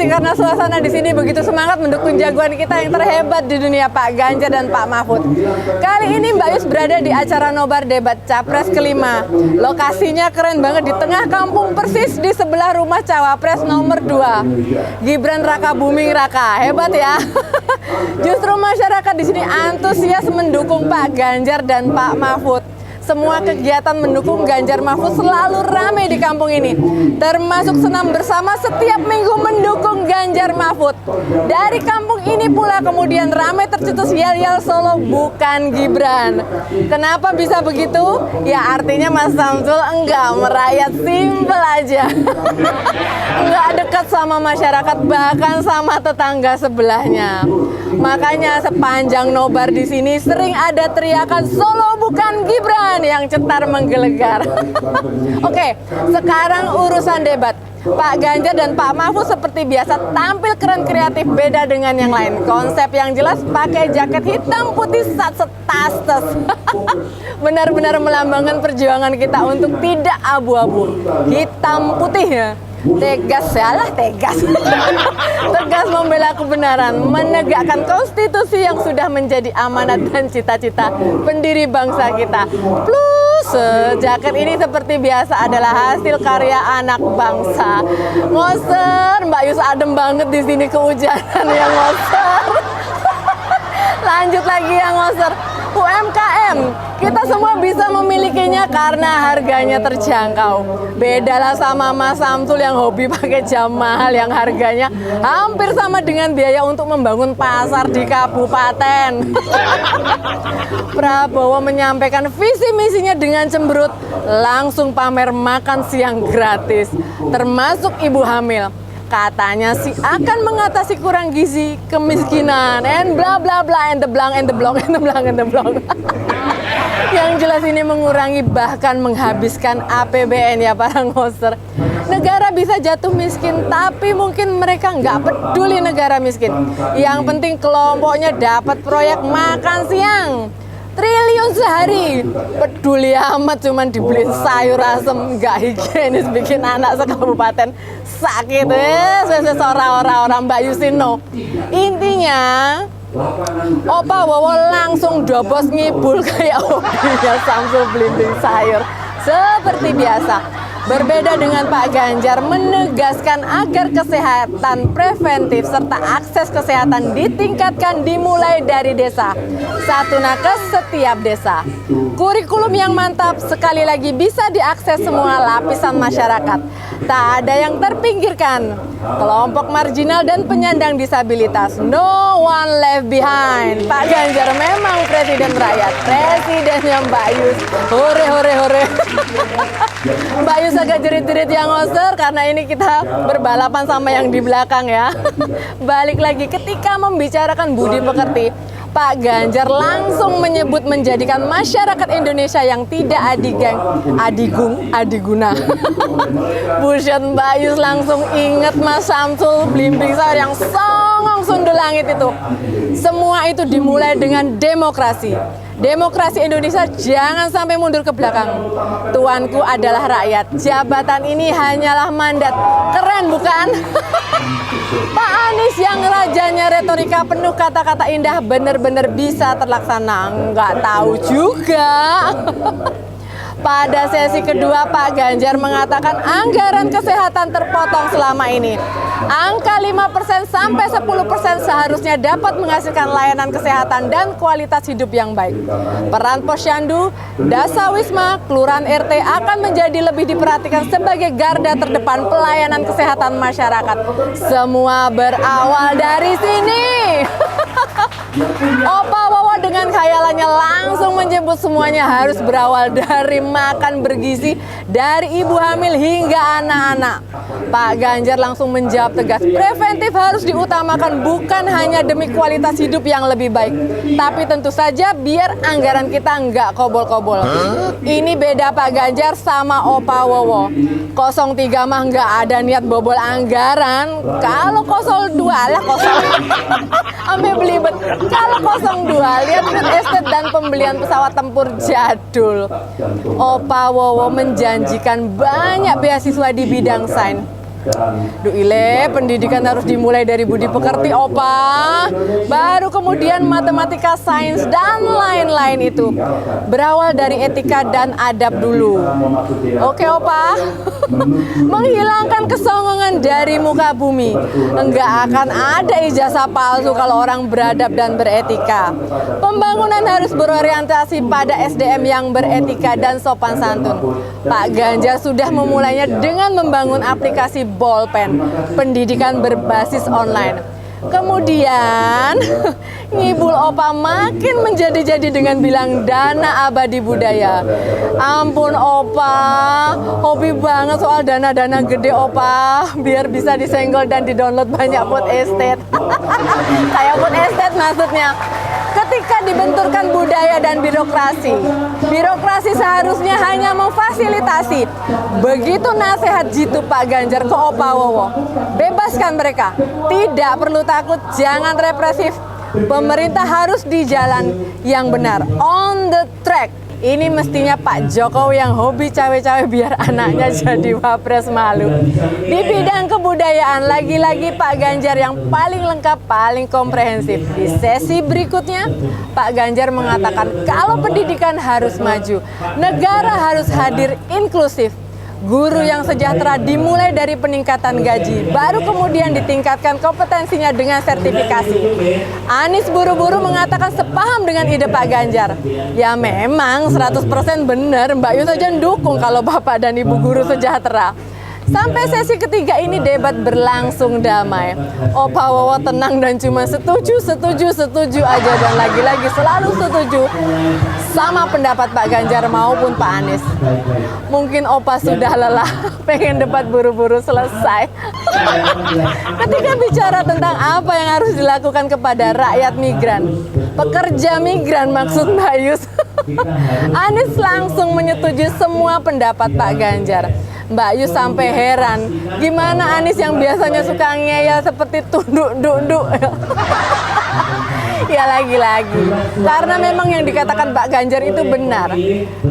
karena suasana di sini begitu semangat mendukung jagoan kita yang terhebat di dunia, Pak Ganjar dan Pak Mahfud. Kali ini Mbak Yus berada di acara nobar debat Capres kelima. Lokasinya keren banget di tengah kampung persis di sebelah rumah Cawapres nomor 2. Gibran Raka Buming Raka, hebat ya. Justru masyarakat di sini antusias mendukung Pak Ganjar dan Pak Mahfud. Semua kegiatan mendukung Ganjar Mahfud selalu ramai di kampung ini. Termasuk senam bersama setiap minggu mendukung Ganjar Mahfud. Dari kampung ini pula kemudian ramai tercetus yel-yel Solo bukan Gibran. Kenapa bisa begitu? Ya artinya Mas Samsul enggak merayat, simpel aja. Enggak dekat sama masyarakat, bahkan sama tetangga sebelahnya. Makanya sepanjang nobar di sini sering ada teriakan Solo bukan Gibran yang cetar menggelegar. Oke, sekarang urusan debat. Pak Ganjar dan Pak Mahfud seperti biasa tampil keren, kreatif, beda dengan yang lain. Konsep yang jelas, pakai jaket hitam putih tas. Benar-benar melambangkan perjuangan kita untuk tidak abu-abu. Hitam putih ya. Tegas, salah tegas. Tegas membela kebenaran, menegakkan konstitusi yang sudah menjadi amanat dan cita-cita pendiri bangsa kita. Plus, jaket ini seperti biasa adalah hasil karya anak bangsa. Ngoser, Mbak Yus adem banget di sini kehujanan yang ngoser. Lanjut lagi yang ngoser. UMKM, kita semua bisa memilikinya karena harganya terjangkau. Bedalah sama Mas Samsul yang hobi pakai jam mahal yang harganya hampir sama dengan biaya untuk membangun pasar di kabupaten. Prabowo menyampaikan visi misinya dengan cemberut, langsung pamer makan siang gratis, termasuk ibu hamil. Katanya sih akan mengatasi kurang gizi, kemiskinan, and bla bla bla, and the blank, and the blank, and the blank, and the blank. Yang jelas ini mengurangi bahkan menghabiskan APBN ya para ngoser. Negara bisa jatuh miskin, tapi mungkin mereka nggak peduli negara miskin. Yang penting kelompoknya dapat proyek makan siang. Triliun sehari, peduli amat cuman dibeliin sayur asem, nggak higienis, bikin anak sekabupaten sakit. Orang Mbak Yusino. Intinya, Opa Wowo langsung dobos ngibul kayak hobinya Samsul belimbing sayur. Seperti biasa. Berbeda dengan Pak Ganjar menegaskan agar kesehatan preventif serta akses kesehatan ditingkatkan dimulai dari desa. Satu nakes setiap desa. Kurikulum yang mantap sekali lagi bisa diakses semua lapisan masyarakat. Tak ada yang terpinggirkan. Kelompok marginal dan penyandang disabilitas. No one left behind. Pak Ganjar memang presiden rakyat. Presidennya Mbak Yus. Hore hore hore. Mbak Yus agak jerit-jerit yang ngoser karena ini kita berbalapan sama yang di belakang ya. Balik lagi ketika membicarakan budi pekerti, Pak Ganjar langsung menyebut menjadikan masyarakat Indonesia yang tidak adiguna. Buset, Mbak Yus langsung inget Mas Samsul belimbing sayur yang songong sundul langit itu. Semua itu dimulai dengan demokrasi. Demokrasi Indonesia jangan sampai mundur ke belakang. Tuanku adalah rakyat. Jabatan ini hanyalah mandat. Keren bukan? Pak Anies yang rajanya retorika penuh kata-kata indah benar-benar bisa terlaksana. Nggak tahu juga. Pada sesi kedua, Pak Ganjar mengatakan anggaran kesehatan terpotong selama ini. Angka 5% sampai 10% seharusnya dapat menghasilkan layanan kesehatan dan kualitas hidup yang baik. Peran Posyandu, Dasawisma, Kelurahan RT akan menjadi lebih diperhatikan sebagai garda terdepan pelayanan kesehatan masyarakat. Semua berawal dari sini. Opa Wowo dengan khayalannya langsung menyebut semuanya harus berawal dari makan bergizi dari ibu hamil hingga anak-anak. Pak Ganjar langsung menjawab tegas, preventif harus diutamakan bukan hanya demi kualitas hidup yang lebih baik, tapi tentu saja biar anggaran kita nggak kobol-kobol. Ini beda Pak Ganjar sama Opa Wowo. 03 mah nggak ada niat bobol anggaran. Kalau 02 lah sampai belibet. Kalau 02 lihat real estate dan pembelian pesawat tempur jadul. Opa Wowo menjanjikan banyak beasiswa di bidang sains. Duh ile, pendidikan harus dimulai dari budi pekerti, Opa. Baru kemudian matematika, sains, dan lain-lain itu. Berawal dari etika dan adab dulu. Oke, Opa. Menghilangkan kesongongan dari muka bumi. Enggak akan ada ijazah palsu kalau orang beradab dan beretika. Pembangunan harus berorientasi pada SDM yang beretika dan sopan santun. Pak Ganjar sudah memulainya dengan membangun aplikasi Bolpen, pendidikan berbasis online. Kemudian ngibul Opa makin menjadi-jadi dengan bilang dana abadi budaya. Ampun Opa, hobi banget soal dana-dana gede Opa, biar bisa disenggol dan didownload banyak food estate. Kayak food estate maksudnya. Ketika dibenturkan budaya dan birokrasi, birokrasi seharusnya hanya memfasilitasi. Begitu nasihat jitu Pak Ganjar ke Opa Wowo. Bebaskan mereka, tidak perlu takut, jangan represif. Pemerintah harus di jalan yang benar, on the track. Ini mestinya Pak Jokowi yang hobi cawe-cawe biar anaknya jadi wapres malu. Di bidang kebudayaan, lagi-lagi Pak Ganjar yang paling lengkap, paling komprehensif. Di sesi berikutnya, Pak Ganjar mengatakan kalau pendidikan harus maju, negara harus hadir inklusif. Guru yang sejahtera dimulai dari peningkatan gaji, baru kemudian ditingkatkan kompetensinya dengan sertifikasi. Anies buru-buru mengatakan sepaham dengan ide Pak Ganjar. Ya memang 100% benar, Mbak Yu saja dukung kalau Bapak dan Ibu guru sejahtera. Sampai sesi ketiga ini debat berlangsung damai. Opa Wowo tenang dan cuma setuju aja, dan lagi-lagi selalu setuju sama pendapat Pak Ganjar maupun Pak Anies. Mungkin Opa sudah lelah, pengen debat buru-buru selesai. Ketika bicara tentang apa yang harus dilakukan kepada rakyat migran, pekerja migran maksud Mbak Yus, Anies langsung menyetujui semua pendapat Pak Ganjar. Mbak Yu sampai heran, gimana Anies yang biasanya suka ngeyel seperti tunduk-duk. Ya lagi-lagi, karena memang yang dikatakan Pak Ganjar itu benar.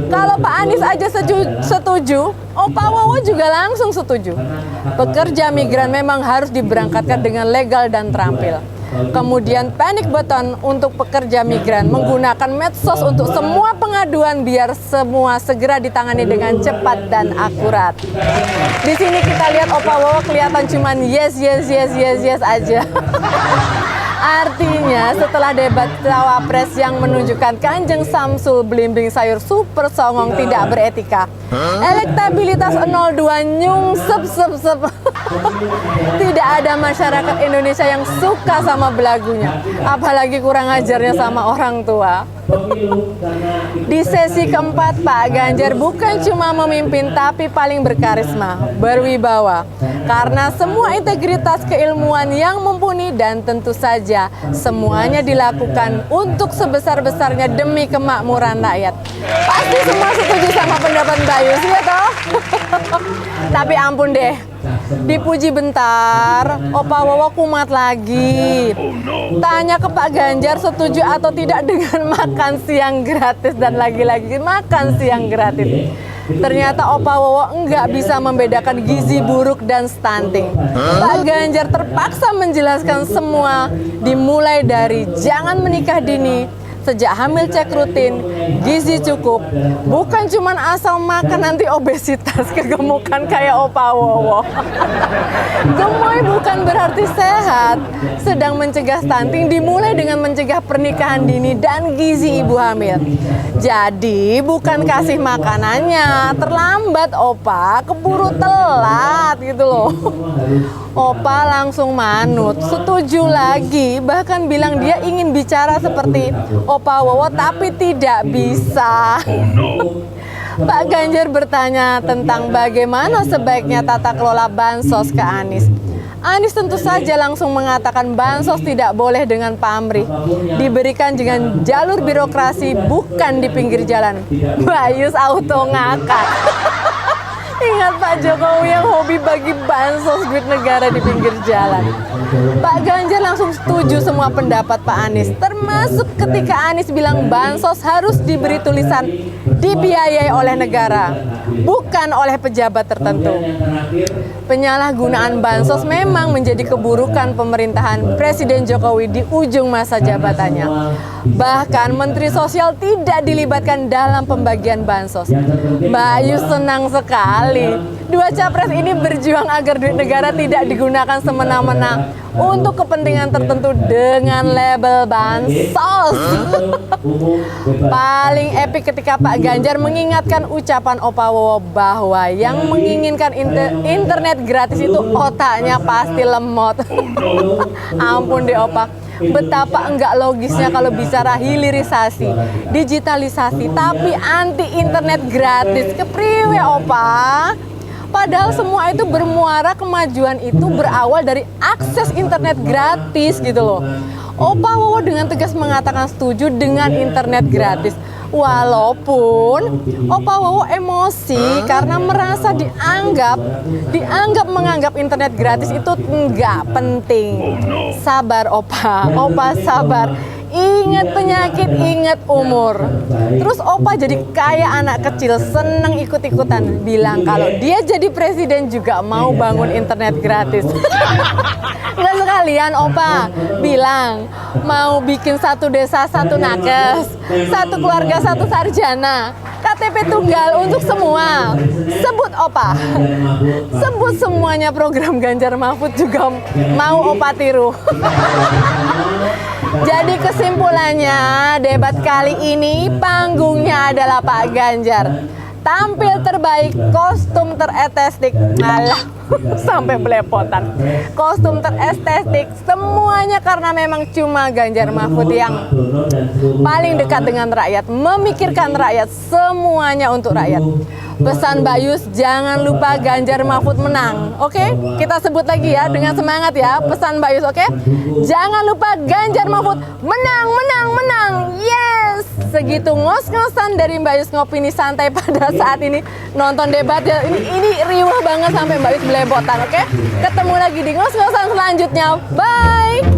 Kalau Pak Anies aja setuju, Opa Wowo juga langsung setuju. Pekerja migran memang harus diberangkatkan dengan legal dan terampil. Kemudian panic button untuk pekerja migran, menggunakan medsos untuk semua pengaduan biar semua segera ditangani dengan cepat dan akurat. Di sini kita lihat Opa Wowo kelihatan cuman yes aja. Artinya setelah debat cawapres yang menunjukkan Kanjeng Samsul belimbing sayur super songong tidak beretika, elektabilitas 02 nyungsep. Tidak ada masyarakat Indonesia yang suka sama belagunya, apalagi kurang ajarnya sama orang tua. Di sesi keempat, Pak Ganjar bukan cuma memimpin tapi paling berkarisma, berwibawa. Karena semua integritas keilmuan yang mumpuni dan tentu saja semuanya dilakukan untuk sebesar-besarnya demi kemakmuran rakyat. Pasti semua setuju sama pendapat Mbak Yus, ya toh? Tapi ampun deh, dipuji bentar, Opa Wowo kumat lagi. Tanya ke Pak Ganjar setuju atau tidak dengan makan siang gratis, dan lagi-lagi makan siang gratis. Ternyata Opa Wowo enggak bisa membedakan gizi buruk dan stunting. Pak Ganjar terpaksa menjelaskan semua, dimulai dari jangan menikah dini, sejak hamil cek rutin, gizi cukup, bukan cuma asal makan nanti obesitas, kegemukan kayak Opa Wowo. Gemoy bukan berarti sehat. Sedang mencegah stunting dimulai dengan mencegah pernikahan dini dan gizi ibu hamil. Jadi bukan kasih makanannya terlambat Opa, keburu telat gitu loh. Opa langsung manut, setuju lagi, bahkan bilang dia ingin bicara seperti Opa Wowo tapi tidak bisa. Pak Ganjar bertanya tentang bagaimana sebaiknya tata kelola bansos ke Anies. Anies tentu saja langsung mengatakan bansos tidak boleh dengan pamrih, diberikan dengan jalur birokrasi, bukan di pinggir jalan. Bayus auto ngakak. Ingat Pak Jokowi yang hobi bagi bansos duit negara di pinggir jalan. Pak Ganjar langsung setuju semua pendapat Pak Anies, termasuk ketika Anies bilang bansos harus diberi tulisan dibiayai oleh negara, bukan oleh pejabat tertentu. Penyalahgunaan bansos memang menjadi keburukan pemerintahan Presiden Jokowi di ujung masa jabatannya. Bahkan Menteri Sosial tidak dilibatkan dalam pembagian bansos. Mbak Ayu senang sekali. Dua capres ini berjuang agar duit negara tidak digunakan semena-mena untuk kepentingan tertentu dengan label bansos. Paling epik ketika Pak Ganjar mengingatkan ucapan Opa Wowo bahwa yang menginginkan internet gratis itu otaknya pasti lemot. Ampun deh Opa. Betapa enggak logisnya kalau bicara hilirisasi, digitalisasi, tapi anti internet gratis. Kepriwe Opa? Padahal semua itu bermuara kemajuan itu berawal dari akses internet gratis gitu loh. Opa Wowo dengan tegas mengatakan setuju dengan internet gratis. Walaupun Opa Wowo emosi karena merasa menganggap internet gratis itu enggak penting. Sabar Opa, Opa sabar. Ingat penyakit, ingat umur. Terus Opa jadi kayak anak kecil, seneng ikut-ikutan. Bilang kalau dia jadi presiden juga mau bangun internet gratis. Nggak sekalian Opa bilang mau bikin satu desa satu nakes, satu keluarga satu sarjana, KTP tunggal untuk semua. Sebut Opa, sebut semuanya program Ganjar Mahfud juga mau Opa tiru. Jadi kesimpulannya, debat kali ini panggungnya adalah Pak Ganjar. Tampil terbaik, kostum terestetik, alah sampai belepotan. Kostum terestetik, semuanya karena memang cuma Ganjar Mahfud yang paling dekat dengan rakyat, memikirkan rakyat, semuanya untuk rakyat. Pesan Mbak Yus, jangan lupa Ganjar Mahfud menang. Oke? Kita sebut lagi ya dengan semangat ya. Pesan Mbak Yus, oke? Jangan lupa Ganjar Mahfud menang, menang, menang. Yes! Segitu ngos-ngosan dari Mbak Yus ngopini santai pada saat ini nonton debat ya. Ini riuh banget sampai Mbak Yus belepotan, oke? Ketemu lagi di ngos-ngosan selanjutnya. Bye!